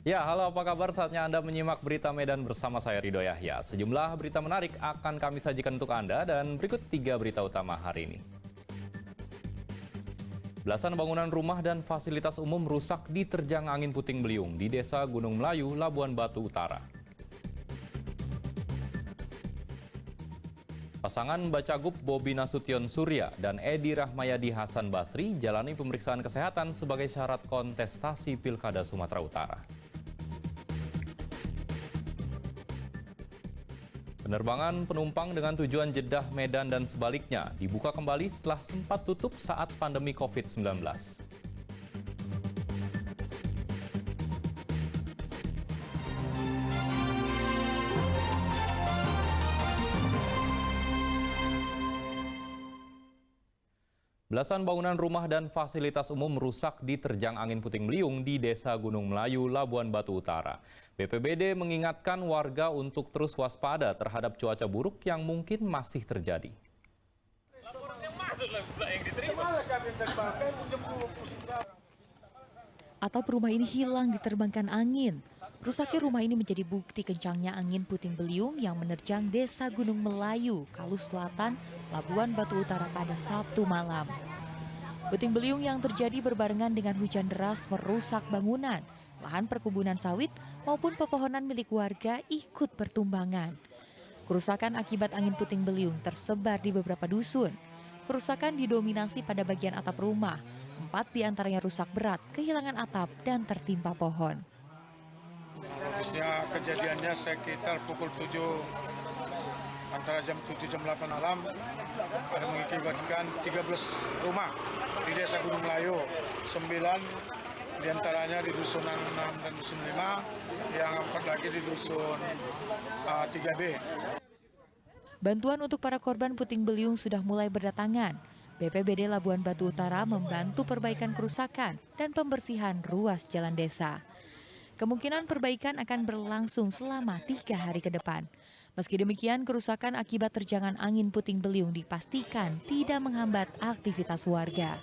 Ya, halo apa kabar? Saatnya Anda menyimak berita Medan bersama saya Ridho Yahya. Sejumlah berita menarik akan kami sajikan untuk Anda dan berikut 3 berita utama hari ini. Belasan bangunan rumah dan fasilitas umum rusak diterjang angin puting beliung di Desa Gunung Melayu, Labuan Batu Utara. Pasangan Bacagub Bobi Nasution Surya dan Edi Rahmayadi Hasan Basri jalani pemeriksaan kesehatan sebagai syarat kontestasi Pilkada Sumatera Utara. Penerbangan penumpang dengan tujuan Jeddah, Medan, dan sebaliknya dibuka kembali setelah sempat tutup saat pandemi COVID-19. Belasan bangunan rumah dan fasilitas umum rusak diterjang angin puting beliung di Desa Gunung Melayu, Labuan Batu Utara. BPBD mengingatkan warga untuk terus waspada terhadap cuaca buruk yang mungkin masih terjadi. Atap rumah ini hilang diterbangkan angin. Rusaknya rumah ini menjadi bukti kencangnya angin puting beliung yang menerjang Desa Gunung Melayu, Kalu Selatan, Labuan Batu Utara pada Sabtu malam. Puting beliung yang terjadi berbarengan dengan hujan deras merusak bangunan, lahan perkebunan sawit maupun pepohonan milik warga ikut bertumbangan. Kerusakan akibat angin puting beliung tersebar di beberapa dusun. Kerusakan didominasi pada bagian atap rumah, 4 diantaranya rusak berat, kehilangan atap dan tertimpa pohon. Bagusnya kejadiannya sekitar pukul 7, antara jam 7 jam 8 malam, ada mengakibatkan 13 rumah di Desa Gunung Melayu, 9 diantaranya di Dusun 6 dan Dusun 5, yang 4 lagi di Dusun 3B. Bantuan untuk para korban puting beliung sudah mulai berdatangan. BPBD Labuan Batu Utara membantu perbaikan kerusakan dan pembersihan ruas jalan desa. Kemungkinan perbaikan akan berlangsung selama 3 hari ke depan. Meski demikian, kerusakan akibat terjangan angin puting beliung dipastikan tidak menghambat aktivitas warga.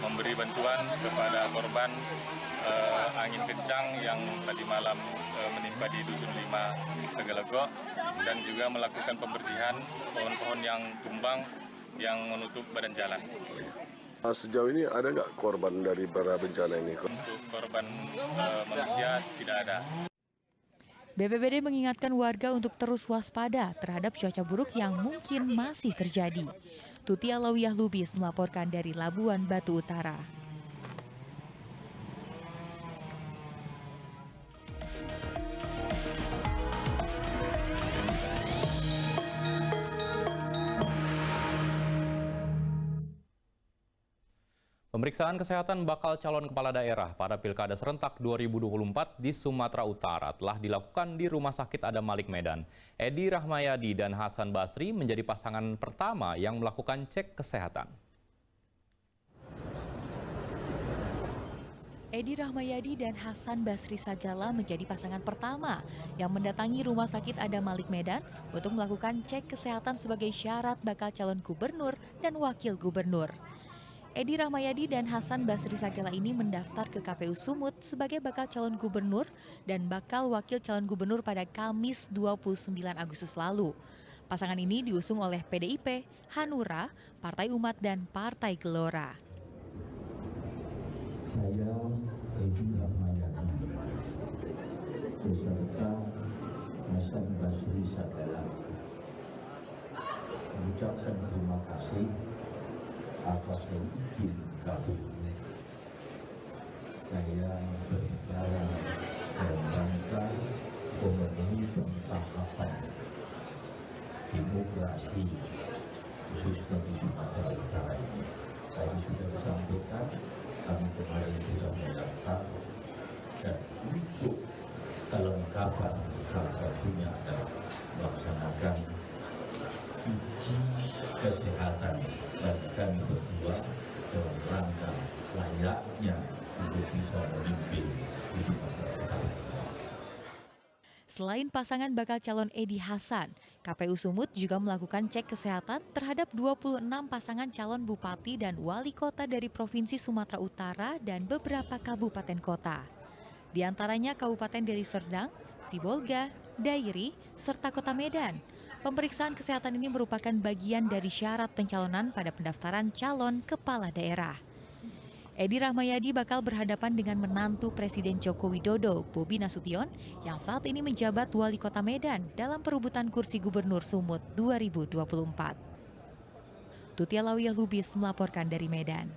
Memberi bantuan kepada korban angin kencang yang tadi malam menimpa di Dusun 5 Tegalego, dan juga melakukan pembersihan pohon-pohon yang tumbang yang menutup badan jalan. Sejauh ini ada nggak korban dari bencana ini? Untuk korban manusia tidak ada. BPBD mengingatkan warga untuk terus waspada terhadap cuaca buruk yang mungkin masih terjadi. Tuti Alawiyah Lubis melaporkan dari Labuan Batu Utara. Pemeriksaan kesehatan bakal calon kepala daerah pada Pilkada Serentak 2024 di Sumatera Utara telah dilakukan di Rumah Sakit Adam Malik Medan. Edi Rahmayadi dan Hasan Basri menjadi pasangan pertama yang melakukan cek kesehatan. Edi Rahmayadi dan Hasan Basri Sagala menjadi pasangan pertama yang mendatangi Rumah Sakit Adam Malik Medan untuk melakukan cek kesehatan sebagai syarat bakal calon gubernur dan wakil gubernur. Edi Rahmayadi dan Hasan Basri Sagala ini mendaftar ke KPU Sumut sebagai bakal calon gubernur dan bakal wakil calon gubernur pada Kamis 29 Agustus lalu. Pasangan ini diusung oleh PDIP, Hanura, Partai Umat, dan Partai Gelora. Saya Edi Rahmayadi beserta Hasan Basri Sagala mengucapkan terima kasih atas izin KPU. Saya berbicara dalam rangka memenuhi tahapan demokrasi khususnya di Sumatera Utara ini. Tadi sudah disampaikan, kami kemarin sudah mendaftar, dan untuk kelengkapan salah satunya adalah melaksanakan uji kesehatan bagi kami berdua dalam rangka layaknya untuk bisa memimpin di Sumatera Utara. Selain pasangan bakal calon Edi Hasan, KPU Sumut juga melakukan cek kesehatan terhadap 26 pasangan calon bupati dan wali kota dari Provinsi Sumatera Utara dan beberapa kabupaten kota. Di antaranya Kabupaten Deli Serdang, Sibolga, Dairi, serta Kota Medan. Pemeriksaan kesehatan ini merupakan bagian dari syarat pencalonan pada pendaftaran calon kepala daerah. Edi Rahmayadi bakal berhadapan dengan menantu Presiden Joko Widodo, Bobi Nasution, yang saat ini menjabat wali kota Medan dalam perebutan kursi Gubernur Sumut 2024. Tutia Lawiyah Lubis melaporkan dari Medan.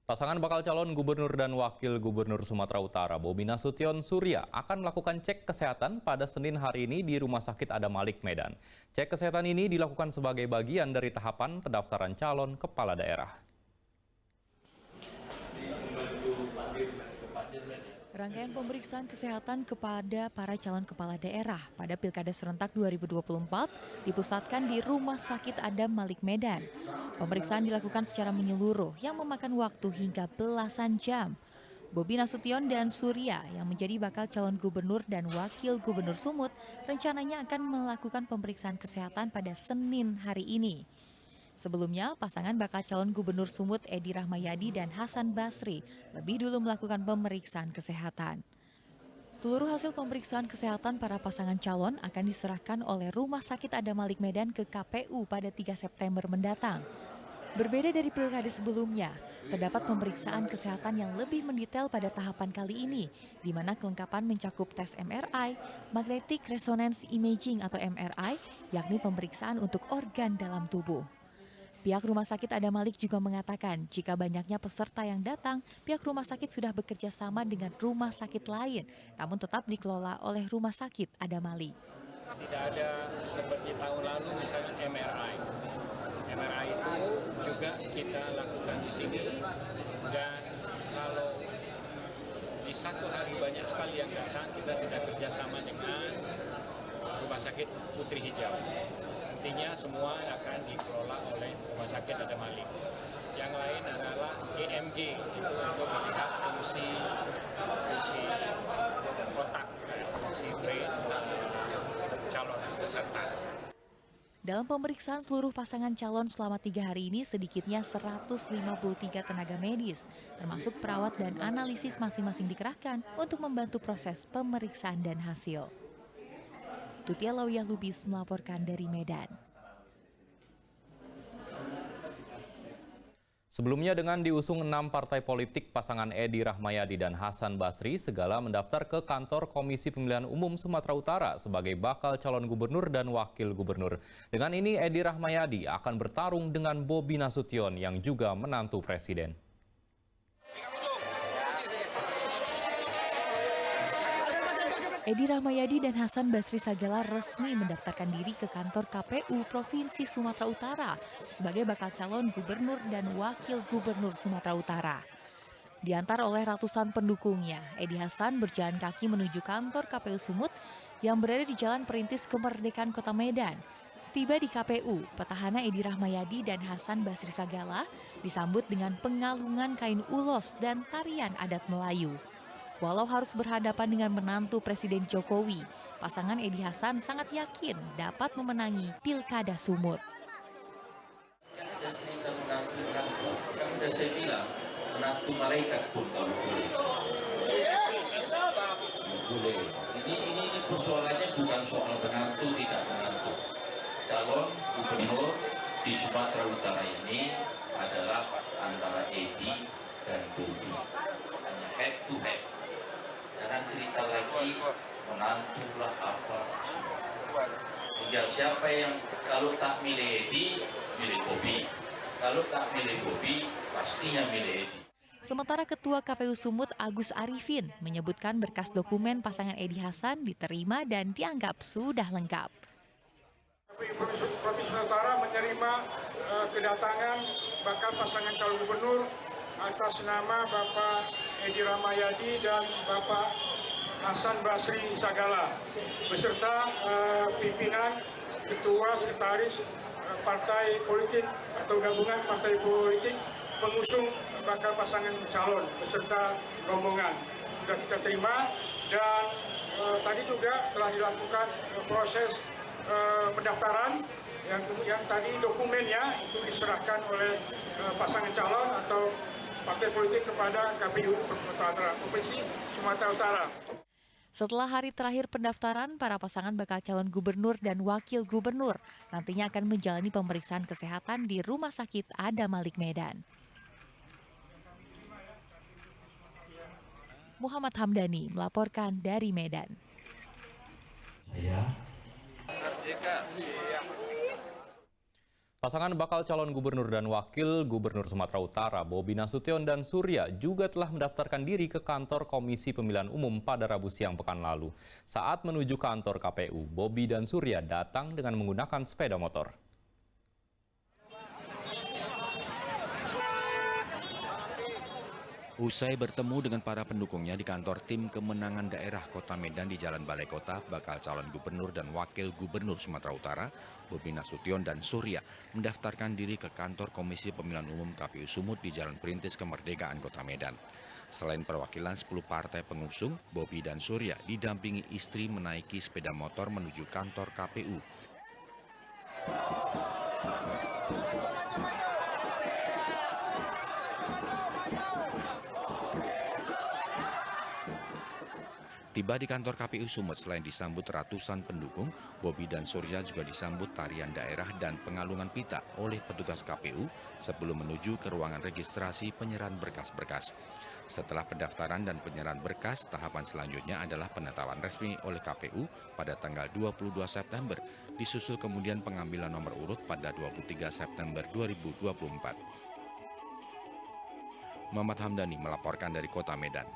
Pasangan bakal calon gubernur dan wakil gubernur Sumatera Utara, Bobi Nasution Surya, akan melakukan cek kesehatan pada Senin hari ini di Rumah Sakit Adam Malik, Medan. Cek kesehatan ini dilakukan sebagai bagian dari tahapan pendaftaran calon kepala daerah. Rangkaian pemeriksaan kesehatan kepada para calon kepala daerah pada Pilkada Serentak 2024 dipusatkan di Rumah Sakit Adam Malik, Medan. Pemeriksaan dilakukan secara menyeluruh yang memakan waktu hingga belasan jam. Bobi Nasution dan Surya yang menjadi bakal calon gubernur dan wakil gubernur Sumut rencananya akan melakukan pemeriksaan kesehatan pada Senin hari ini. Sebelumnya, pasangan bakal calon gubernur Sumut Edi Rahmayadi dan Hasan Basri lebih dulu melakukan pemeriksaan kesehatan. Seluruh hasil pemeriksaan kesehatan para pasangan calon akan diserahkan oleh Rumah Sakit Adam Malik Medan ke KPU pada 3 September mendatang. Berbeda dari pilkada sebelumnya, terdapat pemeriksaan kesehatan yang lebih mendetail pada tahapan kali ini, di mana kelengkapan mencakup tes MRI, Magnetic Resonance Imaging atau MRI, yakni pemeriksaan untuk organ dalam tubuh. Pihak Rumah Sakit Adam Malik juga mengatakan jika banyaknya peserta yang datang, pihak rumah sakit sudah bekerja sama dengan rumah sakit lain, namun tetap dikelola oleh Rumah Sakit Adam Malik. Tidak ada seperti tahun lalu misalnya MRI. MRI itu juga kita lakukan di sini, dan kalau di satu hari banyak sekali yang datang, kita sudah kerjasama dengan Rumah Sakit Putri Hijau. Nantinya semua akan dikelola oleh Rumah Sakit Adam Malik. Yang lain adalah EMG, itu untuk melihat fungsi otak, fungsi brain calon peserta. Dalam pemeriksaan seluruh pasangan calon selama 3 hari ini, sedikitnya 153 tenaga medis, termasuk perawat dan analisis masing-masing dikerahkan untuk membantu proses pemeriksaan dan hasil. Tutia Lawiyah Lubis melaporkan dari Medan. Sebelumnya dengan diusung 6 partai politik, pasangan Edi Rahmayadi dan Hasan Basri segala mendaftar ke kantor Komisi Pemilihan Umum Sumatera Utara sebagai bakal calon gubernur dan wakil gubernur. Dengan ini Edi Rahmayadi akan bertarung dengan Bobi Nasution yang juga menantu presiden. Edi Rahmayadi dan Hasan Basri Sagala resmi mendaftarkan diri ke kantor KPU Provinsi Sumatera Utara sebagai bakal calon gubernur dan wakil gubernur Sumatera Utara. Diantar oleh ratusan pendukungnya, Edi Hasan berjalan kaki menuju kantor KPU Sumut yang berada di Jalan Perintis Kemerdekaan Kota Medan. Tiba di KPU, petahana Edi Rahmayadi dan Hasan Basri Sagala disambut dengan pengalungan kain ulos dan tarian adat Melayu. Walau harus berhadapan dengan menantu Presiden Jokowi, pasangan Edi Hasan sangat yakin dapat memenangi Pilkada Sumut. Sudah saya bilang, menantu malaikat pun kalau boleh. Boleh. Ini persoalannya bukan soal menantu tidak menantu. Calon gubernur di Sumatera Utara ini adalah antara Edi dan Bobi. Hanya head to head. Jangan cerita lagi menantulah apa. Tinggal siapa yang kalau tak milih Edi, milih Bobi. Kalau tak milih Bobi, pastinya milih Edi. Sementara Ketua KPU Sumut Agus Arifin menyebutkan berkas dokumen pasangan Edi Hasan diterima dan dianggap sudah lengkap. Provinsi Utara menerima kedatangan bakal pasangan calon gubernur atas nama Bapak Edi Rahmayadi dan Bapak Hasan Basri Sagala beserta pimpinan, ketua, sekretaris partai politik atau gabungan partai politik pengusung bakal pasangan calon beserta rombongan. sudah kita terima, dan tadi juga telah dilakukan proses pendaftaran yang tadi dokumennya itu diserahkan oleh pasangan calon atau partai politik kepada KPU Provinsi Sumatera Utara. Setelah hari terakhir pendaftaran, para pasangan bakal calon gubernur dan wakil gubernur nantinya akan menjalani pemeriksaan kesehatan di Rumah Sakit Adam Malik Medan. Muhammad Hamdani melaporkan dari Medan. Pasangan bakal calon gubernur dan wakil gubernur Sumatera Utara, Bobi Nasution dan Surya, juga telah mendaftarkan diri ke kantor Komisi Pemilihan Umum pada Rabu siang pekan lalu. Saat menuju kantor KPU, Bobi dan Surya datang dengan menggunakan sepeda motor. Usai bertemu dengan para pendukungnya di kantor Tim Kemenangan Daerah Kota Medan di Jalan Balai Kota, bakal calon gubernur dan wakil gubernur Sumatera Utara, Bobi Nasution dan Surya, mendaftarkan diri ke kantor Komisi Pemilihan Umum KPU Sumut di Jalan Perintis Kemerdekaan Kota Medan. Selain perwakilan 10 partai pengusung, Bobi dan Surya didampingi istri menaiki sepeda motor menuju kantor KPU. Tiba di kantor KPU Sumut, selain disambut ratusan pendukung, Bobi dan Surya juga disambut tarian daerah dan pengalungan pita oleh petugas KPU sebelum menuju ke ruangan registrasi penyerahan berkas-berkas. Setelah pendaftaran dan penyerahan berkas, tahapan selanjutnya adalah penetapan resmi oleh KPU pada tanggal 22 September, disusul kemudian pengambilan nomor urut pada 23 September 2024. Muhammad Hamdani melaporkan dari Kota Medan.